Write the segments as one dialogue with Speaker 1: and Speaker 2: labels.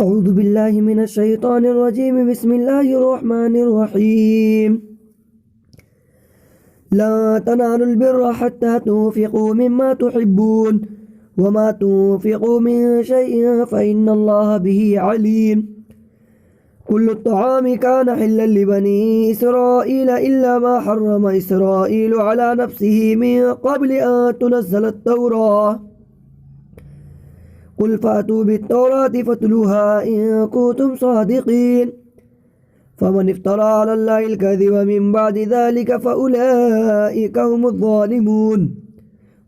Speaker 1: أعوذ بالله من الشيطان الرجيم. بسم الله الرحمن الرحيم. لا تنالوا البر حتى تنفقوا مما تحبون وما تنفقوا من شيء فإن الله به عليم. كل الطعام كان حلا لبني إسرائيل إلا ما حرم إسرائيل على نفسه من قبل أن تنزل التوراة. قل فأتوا بالتوراة فاتلوها إن كنتم صادقين. فمن افترى على الله الكذب من بعد ذلك فأولئك هم الظالمون.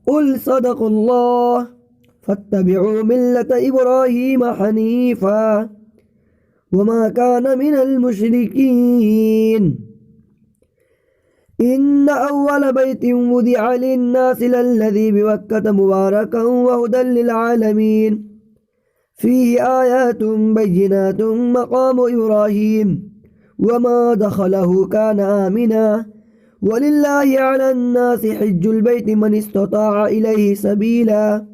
Speaker 1: قل صدق الله. فاتبعوا ملة إبراهيم حنيفا وما كان من المشركين. إن أول بيت وضع للناس للذي بمكة مباركا وهدى للعالمين فيه آيات بينات مقام إبراهيم وما دخله كان آمنا ولله على الناس حج البيت من استطاع إليه سبيلا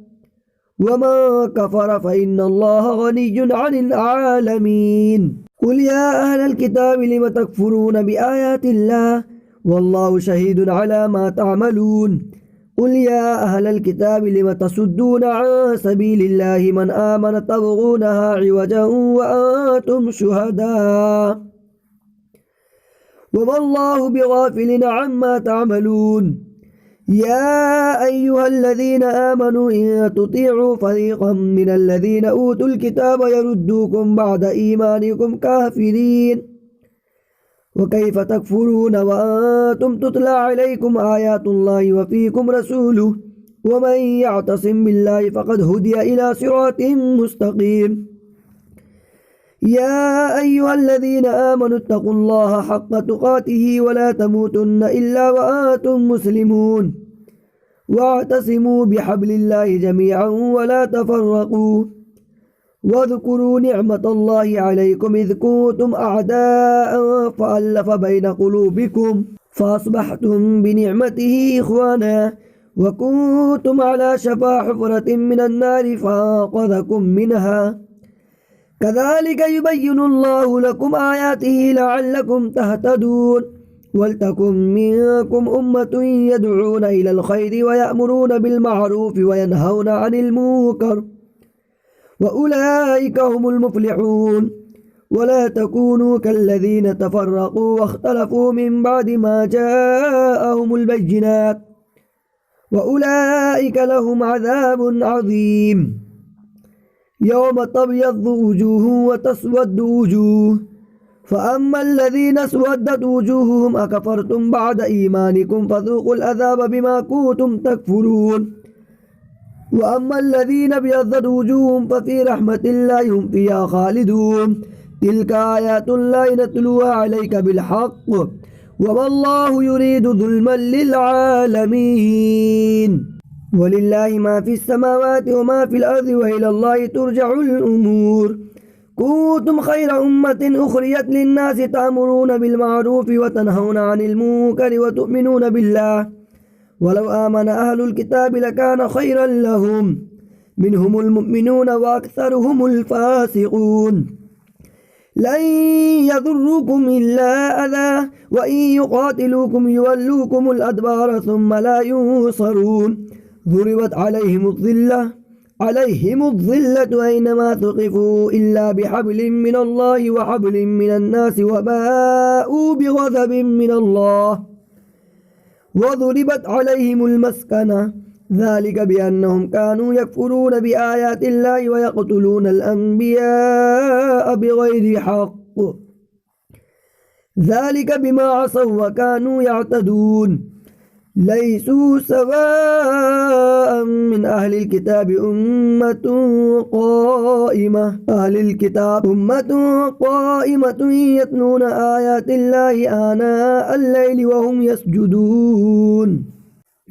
Speaker 1: وما كفر فإن الله غني عن العالمين. قل يا أهل الكتاب لم تكفرون بآيات الله والله شهيد على ما تعملون. قل يا أهل الكتاب لم تصدون عن سبيل الله من آمن تبغونها عوجا وأنتم شهداء وما الله بغافل عما تعملون. يا أيها الذين آمنوا إن تطيعوا فريقا من الذين أوتوا الكتاب يردوكم بعد إيمانكم كافرين. وكيف تكفرون وأنتم تتلى عليكم آيات الله وفيكم رسوله ومن يعتصم بالله فقد هدي إلى صراط مستقيم. يا أيها الذين آمنوا اتقوا الله حق تقاته ولا تموتن إلا وأنتم مسلمون واعتصموا بحبل الله جميعا ولا تفرقوا. واذكروا نعمة الله عليكم إذ كنتم أعداء فألف بين قلوبكم فأصبحتم بنعمته إخوانا وكنتم على شفا حفرة من النار فأنقذكم منها. كذلك يبين الله لكم آياته لعلكم تهتدون. ولتكن منكم أمة يدعون إلى الخير ويأمرون بالمعروف وينهون عن المنكر وأولئك هم المفلحون. ولا تكونوا كالذين تفرقوا واختلفوا من بعد ما جاءهم البينات وأولئك لهم عذاب عظيم. يوم تبيض وجوه وتسود وجوه فأما الذين اسودت وجوههم أكفرتم بعد إيمانكم فذوقوا العذاب بما كنتم تكفرون. وأما الذين ابيضت وجوههم ففي رحمة الله هم فيها خالدون. تلك آيات الله نتلوها عليك بالحق وما الله يريد ظلما للعالمين. ولله ما في السماوات وما في الأرض وإلى الله ترجع الأمور. كنتم خير أمة أخرجت للناس تأمرون بالمعروف وتنهون عن المنكر وتؤمنون بالله ولو آمن أهل الكتاب لكان خيرا لهم منهم المؤمنون وأكثرهم الفاسقون. لن يضركم إلا أذى وإن يقاتلوكم يولوكم الأدبار ثم لا ينصرون. ضربت عليهم الظلة أينما ثقفوا إلا بحبل من الله وحبل من الناس وباءوا بغضب من الله وضربت عليهم المسكنة ذلك بأنهم كانوا يكفرون بآيات الله ويقتلون الأنبياء بغير حق ذلك بما عصوا وكانوا يعتدون. ليسوا سواء من أهل الكتاب أمة قائمة يتلون آيات الله آناء الليل وهم يسجدون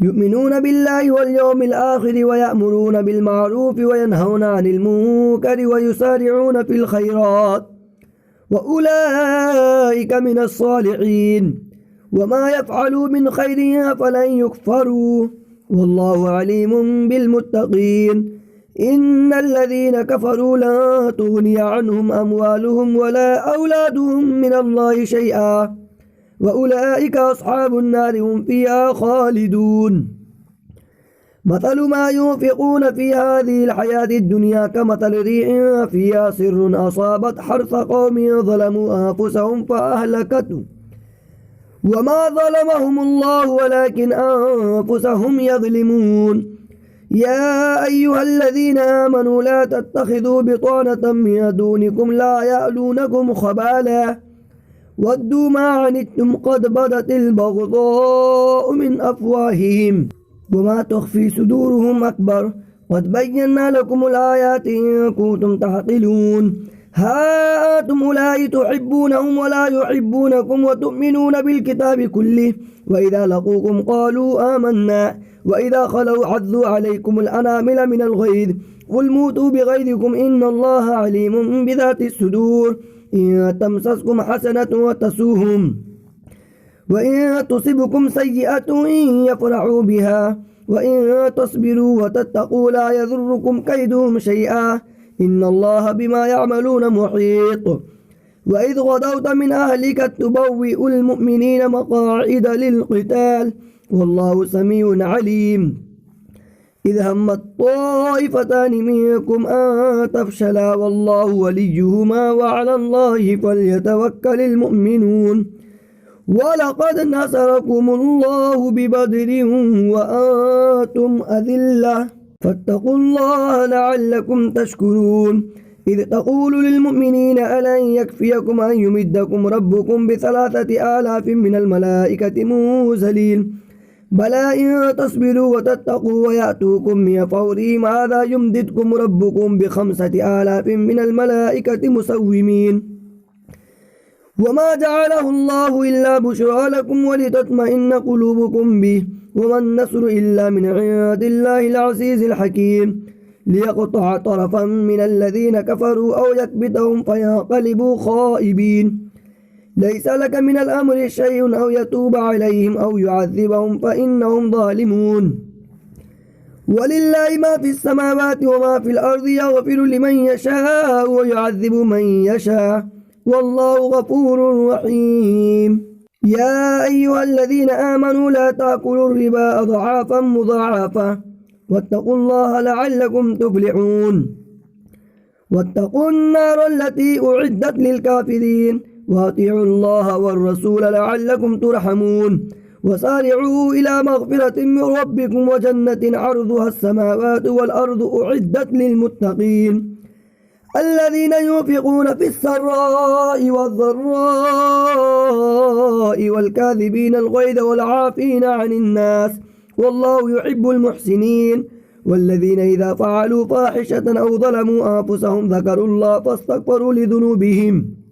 Speaker 1: يؤمنون بالله واليوم الآخر ويأمرون بالمعروف وينهون عن المنكر ويسارعون في الخيرات وأولئك من الصالحين. وما يفعلوا من خير فلن يكفروا والله عليم بالمتقين. إن الذين كفروا لا تغني عنهم أموالهم ولا أولادهم من الله شيئا وأولئك أصحاب النار هم فيها خالدون مثل ما ينفقون في هذه الحياة الدنيا كمثل ريح فيها سر أصابت حرث قوم ظلموا أنفسهم فأهلكته وما ظلمهم الله ولكن أنفسهم يظلمون يا أيها الذين آمنوا لا تتخذوا بطانة من دونكم لا يألونكم خبالا ودوا ما عنتم قد بدت البغضاء من أفواههم وما تخفي صدورهم أكبر قد بينا لكم الآيات إن كنتم تعقلون ها أنتم أولئك تحبونهم ولا يحبونكم وتؤمنون بالكتاب كله وإذا لقوكم قالوا آمنا وإذا خلوا عضوا عليكم الأنامل من الغيظ قل موتوا بغيظكم إن الله عليم بذات الصدور إن تمسسكم حسنة تسوهم وإن تصبكم سيئة يفرحوا بها وإن تصبروا وتتقوا لا يضركم كيدهم شيئا إن الله بما يعملون محيط وإذ غدوت من أهلك تبوئ المؤمنين مقاعد للقتال والله سميع عليم إذ همت طائفتان منكم أن تفشلا والله وليهما وعلى الله فليتوكل المؤمنون ولقد نصركم الله ببدر وأنتم أذلة فاتقوا الله لعلكم تشكرون إذ تقول للمؤمنين ألن يكفيكم أن يمدكم ربكم ب3,000 من الملائكة منزلين بلى إن تصبروا وتتقوا ويأتوكم من فورهم هذا يمددكم ربكم ب5,000 من الملائكة مسومين وما جعله الله إلا بشرى لكم ولتطمئن قلوبكم به وما النصر إلا من عند الله العزيز الحكيم ليقطع طرفا من الذين كفروا أو يكبتهم فينقلبوا خائبين ليس لك من الأمر شيء أو يتوب عليهم أو يعذبهم فإنهم ظالمون ولله ما في السماوات وما في الأرض يغفر لمن يشاء ويعذب من يشاء والله غفور رحيم يا أيها الذين آمنوا لا تأكلوا الربا أضعافا مضاعفة واتقوا الله لعلكم تفلحون واتقوا النار التي أعدت للكافرين وأطيعوا الله والرسول لعلكم ترحمون وسارعوا إلى مغفرة من ربكم وجنة عرضها السماوات والأرض أعدت للمتقين الذين ينفقون في السراء والضراء والكاذبين الغيظ والعافين عن الناس والله يحب المحسنين والذين إذا فعلوا فاحشة أو ظلموا أنفسهم ذكروا الله فاستغفروا لذنوبهم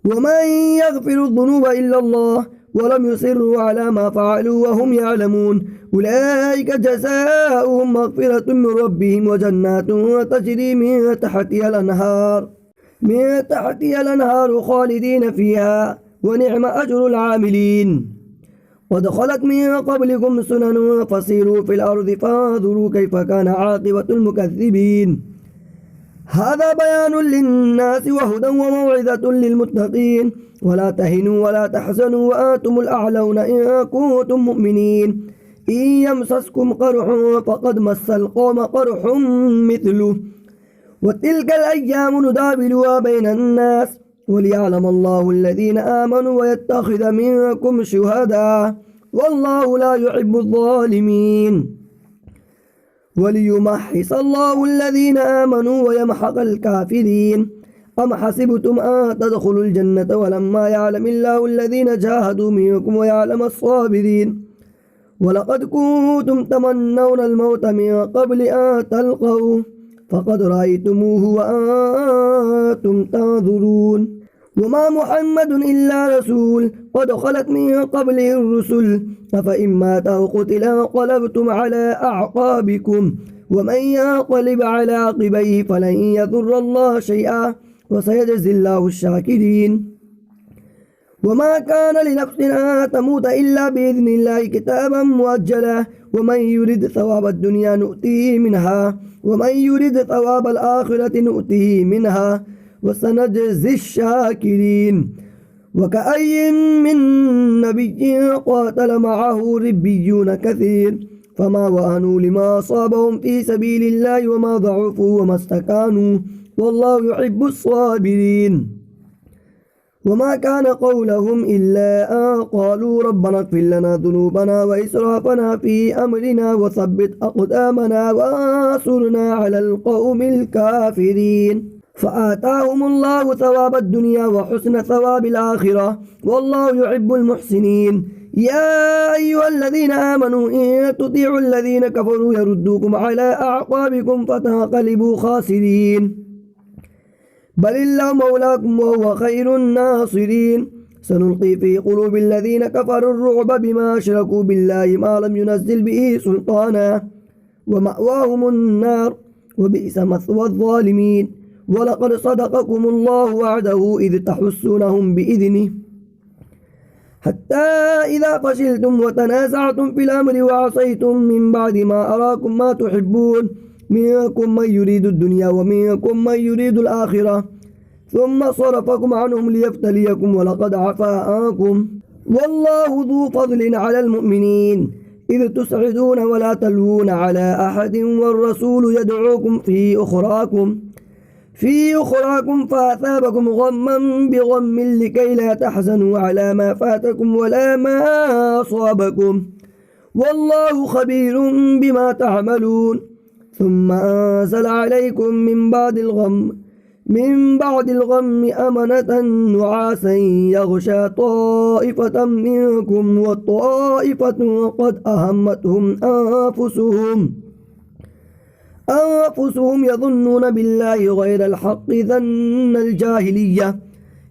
Speaker 1: ومن يغفر الذنوب إلا الله ولم يصروا على ما فعلوا وهم يعلمون أولئك جزاؤهم مغفرة من ربهم وجنات تجري من تحتها الأنهار خالدين فيها ونعم أجر العاملين قد خلت من قبلكم سنن فسيروا في الأرض فانظروا كيف كان عاقبة المكذبين هذا بيان للناس وهدى وموعظة للمتقين ولا تهنوا ولا تحزنوا وأنتم الأعلون إن كنتم مؤمنين إن يمسسكم قرح فقد مس القوم قرح مثله وتلك الأيام نداولها بين الناس وليعلم الله الذين آمنوا ويتخذ منكم شهداء والله لا يحب الظالمين وليمحص الله الذين آمنوا ويمحق الكافرين أم حسبتم أن تدخلوا الجنة ولما يعلم الله الذين جاهدوا منكم ويعلم الصابرين ولقد كنتم تمنون الموت من قبل أن تلقوه فقد رأيتموه وأنتم تنظرون وما محمد إلا رسول قد خلت من قبله الرسل أفإن مات أو قتل انقلبتم على أعقابكم ومن ينقلب على عقبيه فلن يضر الله شيئا وسيجزي الله الشاكرين وما كان لنفس أن تموت إلا بإذن الله كتابا مؤجلا ومن يرد ثواب الدنيا نؤتيه منها ومن يرد ثواب الآخرة نؤتيه منها وسنجزي الشاكرين وكأي من نبي قاتل معه ربيون كثير فما وهنوا لما أصابهم في سبيل الله وما ضعفوا وما استكانوا والله يحب الصابرين وما كان قولهم إلا أن قالوا ربنا اغفر لنا ذنوبنا وإسرافنا في أمرنا وثبت أقدامنا وانصرنا على القوم الكافرين فآتاهم الله ثواب الدنيا وحسن ثواب الآخرة والله يحب المحسنين يا أيها الذين آمنوا إن تطيعوا الذين كفروا يردوكم على أعقابكم فتنقلبوا خاسرين بل الله مولاكم وهو خير الناصرين سنلقي في قلوب الذين كفروا الرعب بما أشركوا بالله ما لم ينزل به سلطانا ومأواهم النار وبئس مثوى الظالمين ولقد صدقكم الله وعده إذ تحسونهم بإذنه حتى إذا فشلتم وتنازعتم في الأمر وعصيتم من بعد ما أراكم ما تحبون منكم من يريد الدنيا ومنكم من يريد الآخرة ثم صرفكم عنهم ليبتليكم ولقد عفا عنكم والله ذو فضل على المؤمنين إذ تسعدون ولا تلوون على أحد والرسول يدعوكم في أخراكم فأثابكم غما بغم لكي لا تحزنوا على ما فاتكم ولا ما أصابكم والله خبير بما تعملون ثم أنزل عليكم من بعد الغم أمنة نعاسا يغشى طائفة منكم والطائفة قد أهمتهم أنفسهم يظنون بالله غير الحق ظن الجاهلية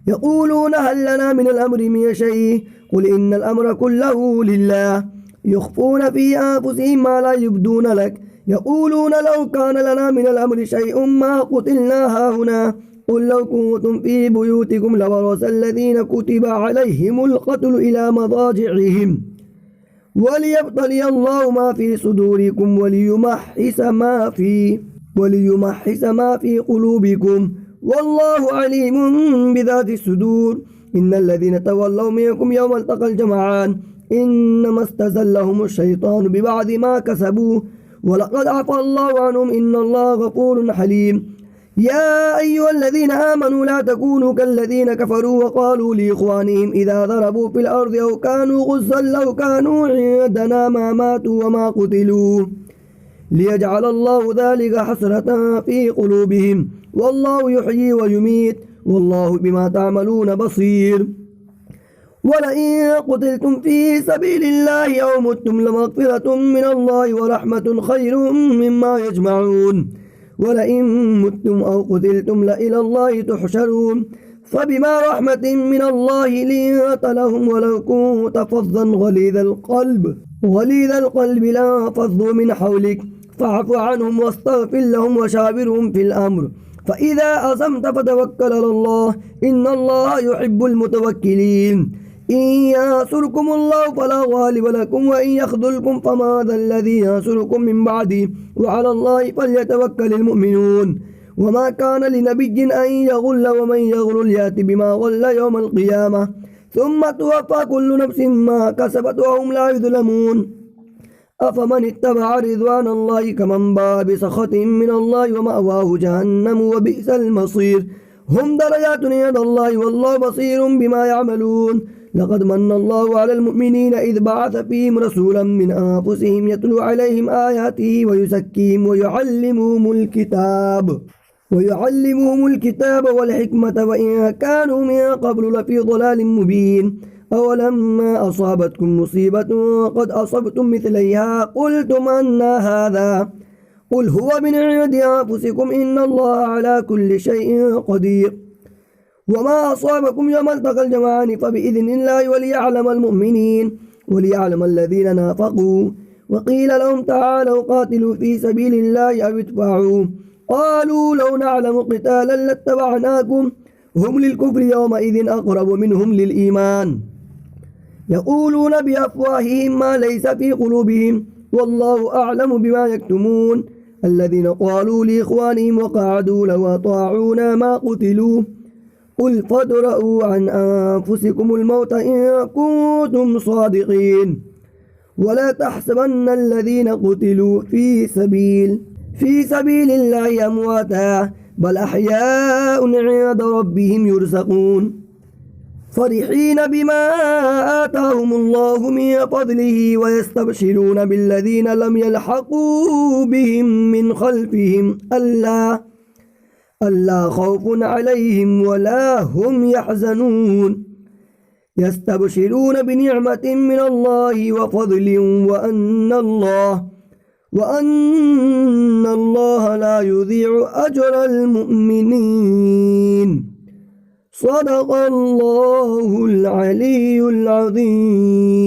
Speaker 1: يقولون هل لنا من الأمر من شيء قل إن الأمر كله لله يخفون في أنفسهم ما لا يبدون لك يقولون لو كان لنا من الأمر شيء ما قتلنا هاهنا قل لو كنتم في بيوتكم لبرز الذين كتب عليهم القتل إلى مضاجعهم وليبتلي الله ما في صدوركم وليمحص ما في قلوبكم والله عليم بذات الصدور إن الذين تولوا منكم يوم التقى الجمعان إنما استزلهم الشيطان ببعض ما كسبوا ولقد عفى الله عنهم إن الله غفور حليم يا أيها الذين آمنوا لا تكونوا كالذين كفروا وقالوا لإخوانهم إذا ضربوا في الأرض أو كانوا غزا لو كانوا عندنا ما ماتوا وما قتلوا ليجعل الله ذلك حسرة في قلوبهم والله يحيي ويميت والله بما تعملون بصير ولئن قتلتم في سبيل الله أو متم لمغفرة من الله ورحمة خير مما يجمعون ولئن متم أو قتلتم لإلى الله تحشرون فبما رحمة من الله لنت لهم ولو كنت فظا غليظ القلب لانفضوا من حولك فاعف عنهم واستغفر لهم وشاورهم في الأمر فإذا عزمت فتوكل على الله إن الله يحب المتوكلين إن ينصركم الله فلا غالب لكم وإن يخذلكم فماذا الذي ينصركم من بعده وعلى الله فليتوكل المؤمنون وما كان لنبي أن يغل ومن يغل يأت بما غل يوم القيامة ثم توفى كل نفس ما كسبت وهم لا يظلمون أفمن اتبع رضوان الله كمن باء بسخط من الله ومأواه جهنم وبئس المصير هم درجات عند الله والله بصير بما يعملون لقد من الله على المؤمنين إذ بعث فيهم رسولا من أنفسهم يتلو عليهم آياته ويزكيهم ويعلمهم الكتاب والحكمة وإن كانوا من قبل لفي ضلال مبين أولما أصابتكم مصيبة قد أصبتم مثليها قلتم أن هذا قل هو من عند أنفسكم إن الله على كل شيء قدير وما أصابكم يوم التقى الجمعان فبإذن الله وليعلم المؤمنين وليعلم الذين نافقوا وقيل لهم تعالوا قاتلوا في سبيل الله أو ادفعوا قالوا لو نعلم قتالا لاتبعناكم هم للكفر يومئذ أقرب منهم للإيمان يقولون بأفواههم ما ليس في قلوبهم والله أعلم بما يكتمون الذين قالوا لإخوانهم وقعدوا لو أطاعونا ما قتلوا قل فادرءوا عن أنفسكم الموت إن كنتم صادقين ولا تحسبن الذين قتلوا في سبيل الله أمواتا بل أحياء عند ربهم يرزقون فرحين بما آتاهم الله من فضله ويستبشرون بالذين لم يلحقوا بهم من خلفهم ألا خوف عليهم ولا هم يحزنون يستبشرون بنعمة من الله وفضل وأن الله لا يضيع أجر المؤمنين صدق الله العلي العظيم.